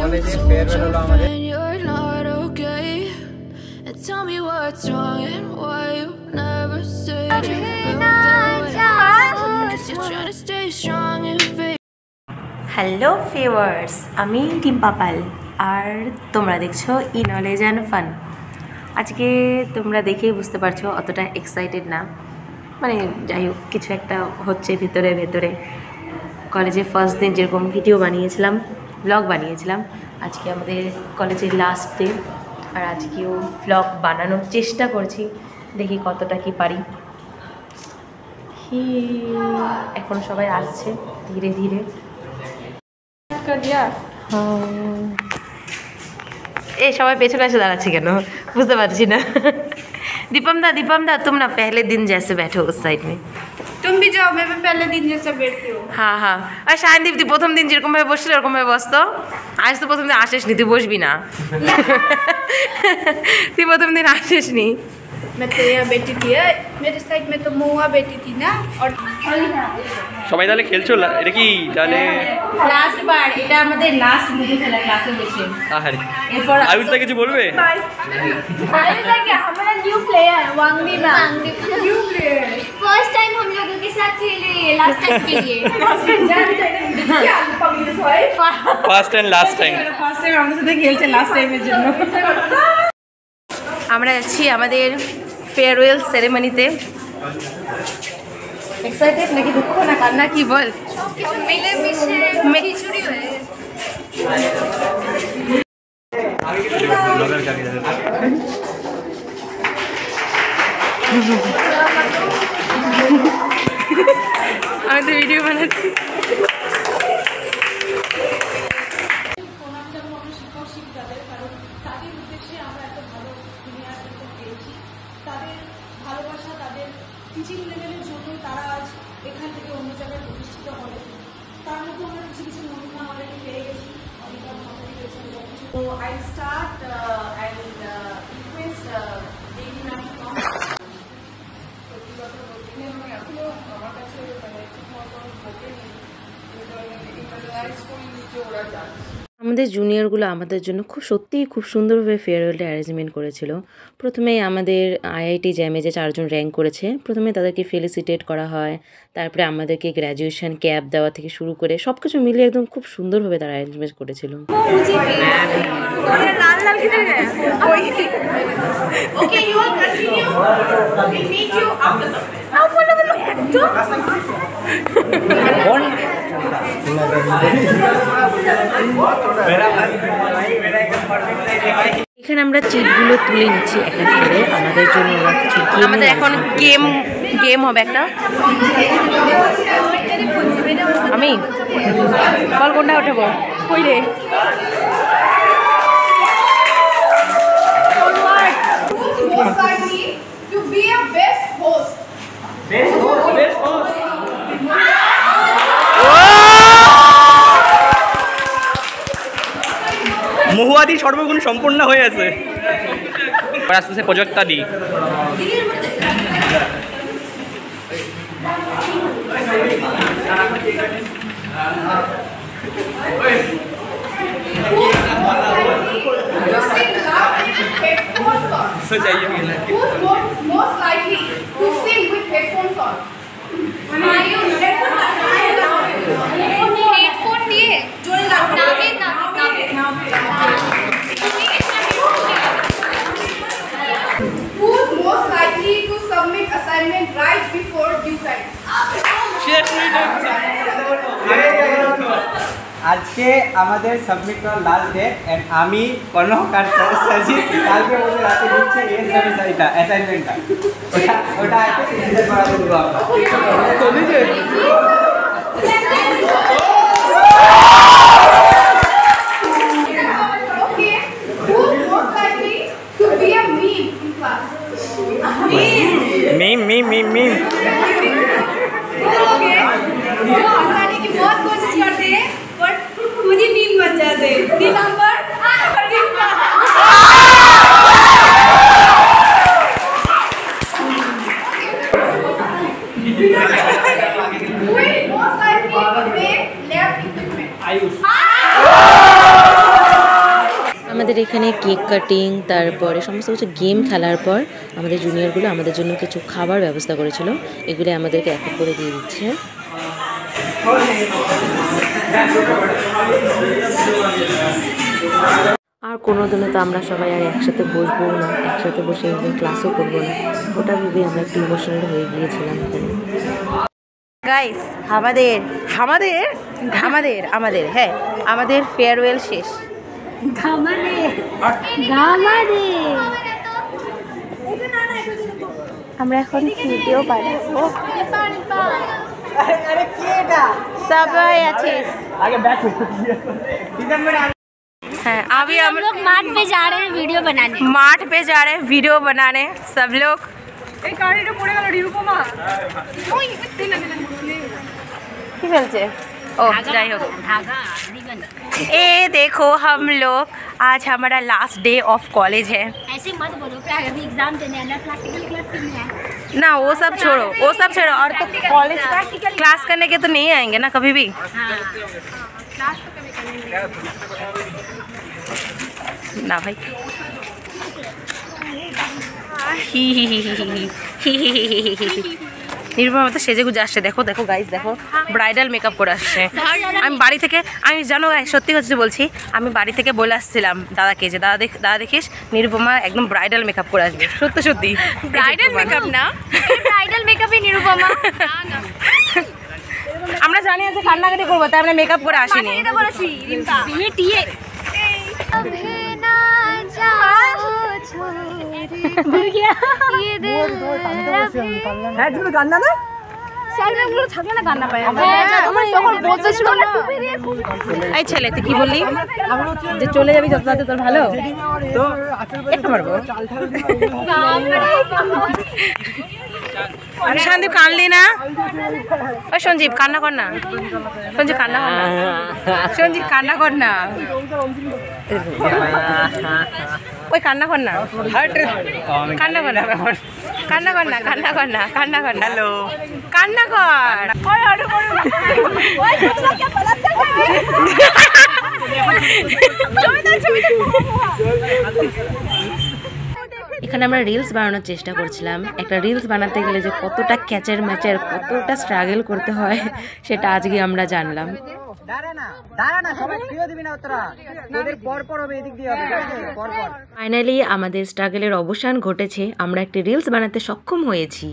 কলেজের ফেয়ারওয়েল হলো আমাদের। হ্যালো ভিউয়ার্স, আমি টিম্পা পাল আর তোমরা দেখছো ই নলেজ অ্যান্ড ফান। আজকে তোমরা দেখেই বুঝতে পারছো অতটা এক্সাইটেড না, মানে যাই হোক কিছু একটা হচ্ছে ভেতরে ভেতরে। কলেজে ফার্স্ট দিন যেরকম ভিডিও বানিয়েছিলাম, ব্লগ বানিয়েছিলাম, আজকে আমাদের কলেজের লাস্ট ডে, আর আজকেও ব্লগ বানানোর চেষ্টা করছি, দেখি কতটা কি পারি। এখন সবাই আসছে ধীরে ধীরে। এই সবাই পেছনে এসে দাঁড়াচ্ছে কেন বুঝতে পারছি না। दीपम दा तुम ना पहले दिन जैसे बैठो उस साइड में। तुम भी जाओ, मैं भी पहले दिन जैसे बैठती हूँ। हाँ हाँ, और शायनदीप তুই প্রথম দিন যেরকম ভাবে বসছিল এরকম ভাবে বসতো। আজ তো প্রথম দিন আসিসনি, তুই বসবি না। তুই প্রথম দিন আসিসনি। मैं तो यहाँ बैठी थी, मेरे साइड में तो महुआ बैठी थी ना। और সবাই তাহলে খেলছো? এটা কি তাহলে লাস্ট বার, এটা আমাদের লাস্ট ভিডিও খেলা ক্লাসে বসে। আহারে, এরপর আয়ুষদা কিছু বলবে? हमारा new player Wangdi ma'am, new player first time हम लोगों के साथ खेले, लास्ट टाइम के लिए first and last time. First time আমাদের সাথে খেলছে, লাস্ট টাইমের জন্য। আমরা যাচ্ছি আমাদের ফেয়ারওয়েল সেরেমনিতে। এক্সাইটেড নাকি দুঃখ না কান্না কি বল? मिले खिचड़ी हुए। আমি তো ভিডিও বানাচ্ছি। ভালোবাসা, তাদের টিচিং লেভেলের জন্য তারা আজ এখান থেকে অন্য জায়গায় প্রতিষ্ঠিত হবে। তার মধ্যে আমরা কিছু কিছু নমুনা অলরেডি পেয়ে গেছি, অনেকটা ভালোই হয়েছে। তো I start and request Devi ma'am to come. সত্যি কথা বলতে আমি এখনো আমার কাছে মানে ঠিকমতো বলতেনি, রিয়েলাইজ করিনি যে ওরা যাচ্ছে। আমাদের জুনিয়রগুলো আমাদের জন্য খুব সুন্দরভাবে ফেয়ারওয়েলটা অ্যারেঞ্জমেন্ট করেছিল। প্রথমে আমাদের আইআইটি জ্যামে যে 4জন র্যাঙ্ক করেছে, প্রথমে তাদেরকে ফেলিসিটেট করা হয়, তারপরে আমাদেরকে গ্র্যাজুয়েশন ক্যাপ দেওয়া থেকে শুরু করে সব কিছু মিলিয়ে একদম খুব সুন্দরভাবে তারা অ্যারেঞ্জমেন্ট করেছিল। এখানে আমরা চিটগুলো তুলে নিচ্ছি এক এক করে আমাদের জন্য। আমাদের এখন গেম হবে একটা। আমি বল কোনটা উঠাবো? কই রে? মহুয়াদি সর্বগুণ সম্পূর্ণ হয়ে আছে। আস্তে আস্তে প্রজেক্টটা দিই। Most likely to sing with headphones on. Headphone दिए नावे Who's most likely to submit assignment right before due time? আজকে আমাদের সাবমিট করার লাস্ট ডে, এন্ড আমি কনক আর সাজিদ কালকে বলে রাতে দিচ্ছে এই সাবমিটটা অ্যাসাইনমেন্টটা। ওটা আজকে সিগনেচার করাতে দেব আমরা। Okay. Who's most likely to be a meme in class? Meme Okay. हंसाने की बहुत कोशिश करते हैं, बट खुद ही मीम बन जाते हैं। 3 नंबर Wait. এখানে কেক কাটিং, তারপরে সমস্ত কিছু গেম খেলার পর আমাদের জুনিয়রগুলো আমাদের জন্য কিছু খাবার ব্যবস্থা করেছিল, এগুলি আমাদেরকে এক এক করে দিয়ে দিচ্ছে। আর কোনো দিনও তো আমরা সবাই আর একসাথে বসবো না, একসাথে বসে ক্লাসও করবো না, ওটা ভেবে আমরা একটু ইমোশনাল হয়ে গিয়েছিলাম এখানে। গাইস আমাদের হ্যাঁ আমাদের ফেয়ারওয়েল শেষ। আমরা এখন ভিডিও বানাবো, সবাই আছিস। हाँ अभी हम लोग मार्ट पे जा रहे हैं वीडियो बनाने सब लोग। কি ফেলছে? ओ যাই হোক, ए देखो हम लोग आज हमारा लास्ट डे ऑफ कॉलेज है। ऐसे मत बोलो, अभी एग्जाम देने आना, प्रैक्टिकल क्लास करनी है ना, वो सब छोड़ो और तो कॉलेज क्लास करने के तो नहीं आएंगे ना कभी भी। ना भाई নির্ভর মতো সেজে গুজে আসছে। দেখো দেখো গাইস, দেখো ব্রাইডাল মেকআপ করে আসছে। আমি বাড়ি থেকে, আমি জানো গাইস সত্যি কথা বলছি, আমি বাড়ি থেকে বলে আসছিলাম দাদাকে যে দাদা দেখিস নিরুপমা একদম ব্রাইডাল মেকআপ করে আসবে। সত্যি সত্যি ব্রাইডাল মেকআপ না, ब्राइडल मेकअप ही निरुपमा। আমরা জানি আছে কান্নাকাটি করবো, তাই আমরা মেকআপ করে আসিনি। এই ছেলে তুই কি বললি যে চলে যাবি যত তাড়াতাড়ি তোর ভালো? একটু পারবো। সন্দীপ কানলি না? ওই সঞ্জীব কান্না কর না, সঞ্জীব কান্না কর না, সঞ্জীব কান্না কর না, ওই কান্না কর না, কান্না কর না, কান্না কর না, কান্না কর না, কান্না কর না, হ্যালো কান্না কর। এখানে আমরা রিলস বানানোর চেষ্টা করছিলাম। একটা রিলস বানাতে গেলে যে কতটা ক্যাচের ম্যাচের, কতটা স্ট্রাগল করতে হয় সেটা আজকে আমরা জানলাম। ফাইনালি আমাদের স্ট্রাগলের অবসান ঘটেছে, আমরা একটি রিলস বানাতে সক্ষম হয়েছি।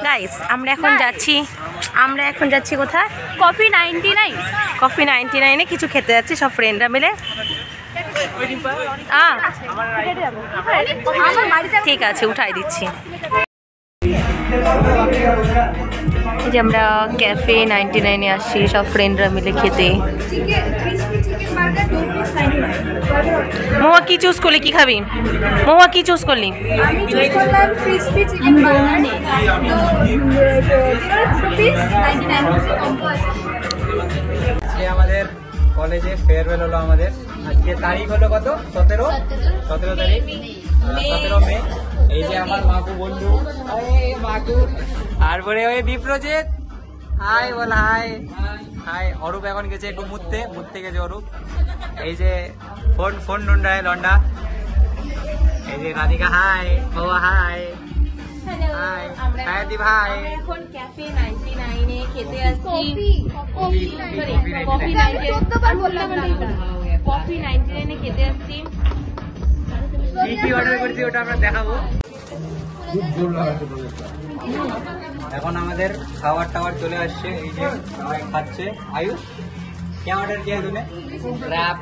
গাইস আমরা এখন যাচ্ছি কোথায়? कॉफी 99 কফি 99-এ কিছু খেতে যাচ্ছি সব ফ্রেন্ডরা মিলে। ঠিক আছে উঠাই দিচ্ছি। যে আমরা ক্যাফে 99-এ আসছি সব ফ্রেন্ডরা মিলে খেতে। মহুয়া কি চুজ করলি, কি খাবি? মহুয়া কি চুজ করলি? আমি চুজ করলাম ক্রিসপি চিকেন বার্গার, আজকে আমাদের কলেজে ফেয়ারওয়েল হলো আমাদের। আজকে তারিখ হলো কত? 17 তারিখ, 17 মে। এই যে আমার মাকু বন্ধু, মাকু, আর বলে ওই বিপ্রজিৎ, হাই বল, হাই হাই। অরূপ এখন গেছে একটু মুততে গেছে অরূপ। এই যে ফোন লন্ডা, এই যে রাধিকা, হাই ও হাই হাই হাই ভাই। এখন ক্যাফে 99-এ খেতে আসছি। কফি 99-এ খেতে আসছি। কি অর্ডার করছি ওটা আমরা দেখাবো। এখন আমাদের খাবার টাওয়ার চলে আসছে, এই যে সবাই খাচ্ছে। आयुष क्या ऑर्डर किया तूने? रैप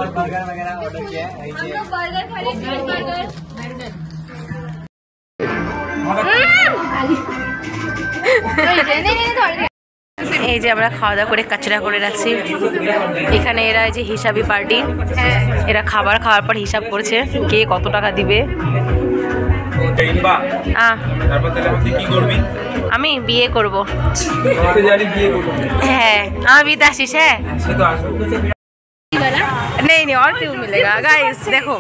और बर्गर वगैरह ऑर्डर किया है। এই যে बर्गर खाली, बर्गर এই যে আমরা খাওয়া দাওয়া করে কাচরা করে রাখছি। এখানে এরা যে হিসাবি পার্টি, এরা খাবার খাওয়ার পর হিসাব করছে কে কত টাকা দিবে। আমি বিয়ে করব। হ্যাঁ আমি বিয়ে আসিস। হ্যাঁ নেই और क्यों मिलेगा गाइस। দেখো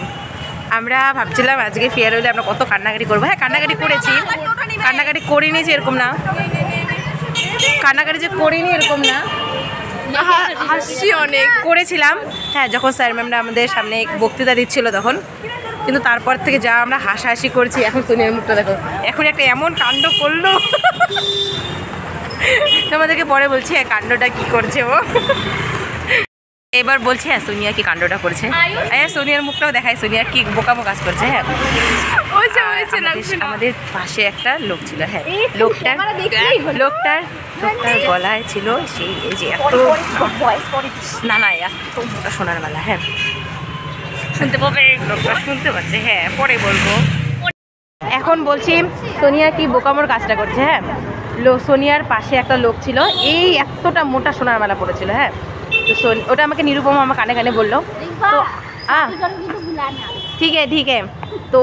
আমরা ভাবছিলাম আজকে ফেয়ারওয়েলে আমরা কত কান্নাকাটি করবো। হ্যাঁ কান্নাকাটি করেছি, কান্নাকাটি করে নিয়েছি এরকম না। কান্নাকাটি যে করিনি এরকম না, হাসি অনেক করেছিলাম। হ্যাঁ, যখন স্যার ম্যামরা আমাদের সামনে বক্তৃতা দিচ্ছিল তখন, কিন্তু তারপর থেকে যা আমরা হাসাহাসি করছি। এখন সোনিয়ার মুখটা দেখো, এখন একটা এমন কাণ্ড করলো, তোমাদেরকে পরে বলছি হ্যাঁ কাণ্ডটা কি করছে ও। এবার বলছি হ্যাঁ সোনিয়া কি কাণ্ডটা করছে। হ্যাঁ সোনিয়ার মুখটাও দেখায়, সোনিয়া কি বোকামো কাজ করছে। হ্যাঁ আমাদের পাশে একটা লোক ছিল, হ্যাঁ লোকটার গলায় ছিল সেই যে এত না এত মোটা সোনার মালা। হ্যাঁ শুনতে পাবে, লোকটা শুনতে পাচ্ছে। হ্যাঁ পরে বলবো। এখন বলছি সোনিয়া কি বোকামোর কাজটা করছে। হ্যাঁ সোনিয়ার পাশে একটা লোক ছিল, এই এতটা মোটা সোনার মালা পড়েছিল। হ্যাঁ তো ওটা আমাকে নিরুপমা আমার কানে কানে বললো। তো ঠিক আছে তো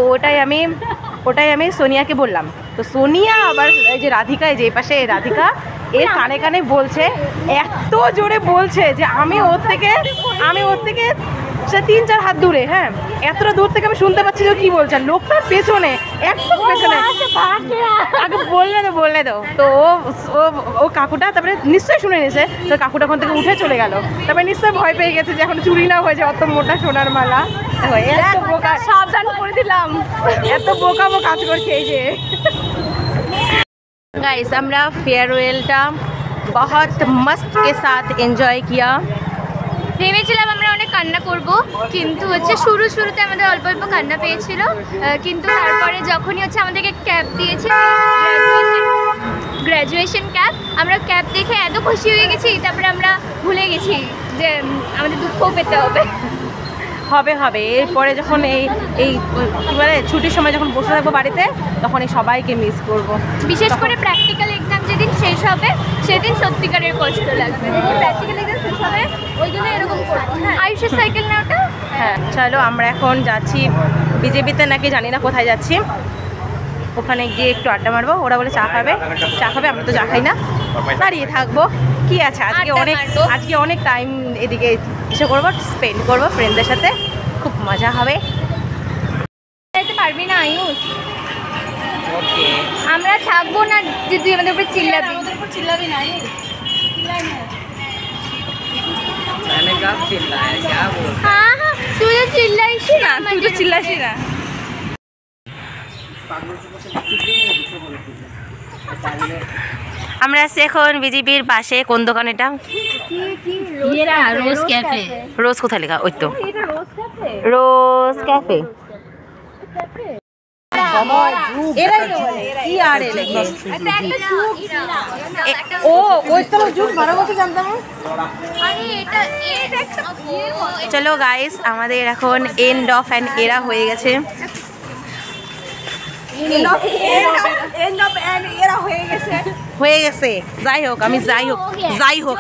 ওটাই আমি সোনিয়াকে বললাম। তো সোনিয়া আবার এই যে রাধিকা, যে পাশে রাধিকা, এর কানে কানে বলছে, এত জোরে বলছে যে আমি ওর থেকে 3-4 হাত দূরে। হ্যাঁ এতটা দূর থেকে আমি শুনতে পাচ্ছি যে কি বলছে। লোকটার পেছনে একদম পেছনে আগে বললে তো ও কাকুটা তারপরে নিশ্চয়ই শুনে নিয়েছে। তো কাকুটা ওখান থেকে উঠে চলে গেল। তারপরে নিশ্চয়ই ভয় পেয়ে গেছে যে এখন চুরি না হয়েছে অত মোটা সোনার মালা। এত বোকা, সাবধান করে দিলাম, এত বোকামো কাজ করছে। এই যে गाइस আমরা फेयरवेलটা बहुत मस्त के साथ एंजॉय किया। ভেবেছিলাম আমরা অনেক কান্না করব, কিন্তু হচ্ছে শুরুতে আমাদের অল্প অল্প কান্না পেয়েছিল, কিন্তু তারপরে যখনই হচ্ছে আমাদেরকে ক্যাপ দিয়েছে, গ্র্যাজুয়েশন ক্যাপ, আমরা ক্যাপ দেখে এত খুশি হয়ে গেছি, তারপরে আমরা ভুলে গেছি যে আমাদের দুঃখও পেতে হবে। এরপরে যখন এই কী বলে ছুটির সময় যখন বসে থাকবো বাড়িতে, তখন এই সবাইকে মিস করব। বিশেষ করে প্র্যাকটিক্যাল এক্সাম যেদিন শেষ হবে সেদিন সত্যিকারের কষ্ট লাগবে। প্র্যাকটিক্যাল এক্সাম শেষ হবে ওই জন্য এরকম করবো। আয়ুষের সাইকেল না ওটা? হ্যাঁ চলো আমরা এখন যাচ্ছি বিজেপিতে, নাকি জানি না কোথায় যাচ্ছি। ওখানে গিয়ে একটু আড্ডা মারবো। ওরা বলে চা খাবে, আমরা তো চা খাই না, দাঁড়িয়ে থাকবো। কি আছে আজকে অনেক টাইম এদিকে এসে করবো, স্পেন্ড করবো ফ্রেন্ডদের সাথে, খুব মজা হবে। যেতে পারবি না আয়ুষ, আমরা থাকবো না যে তুই আমাদের উপরে চিল্লাবি। হ্যাঁ তুই তো চিল্লাইছি না। আমরা আছি এখন বিজেপির পাশে। কোন দোকান এটা? রোজ ক্যাফে। রোজ কোথায় লেখা? ওই তো রোজ ক্যাফে। চলো গাইস আমাদের এখন এন্ড অফ অ্যান এরা হয়ে গেছে। যাই হোক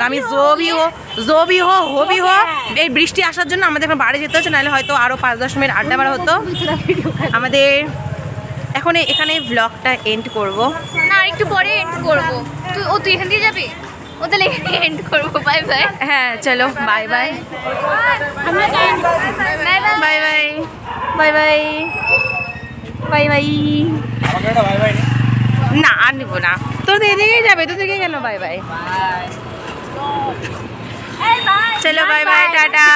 আমি জবি হো এই বৃষ্টি আসার জন্য আমাদের এখন বাড়ি যেতে হচ্ছে, নাহলে হয়তো আরো 5-10 মিনিট আড্ডা মারা হতো আমাদের। এখন এখানে ব্লগটা এন্ড করব না, একটু পরে এন্ড করব। তুই এখান দিয়ে যাবি? ও তাহলে এন্ড করব। Bye bye. হ্যাঁ চলো বাই বাই না আর নিবো না, তোর এদিকেই যাবে, তোর দিকে কেন? Bye bye. চলো বাই বাই, টাটা।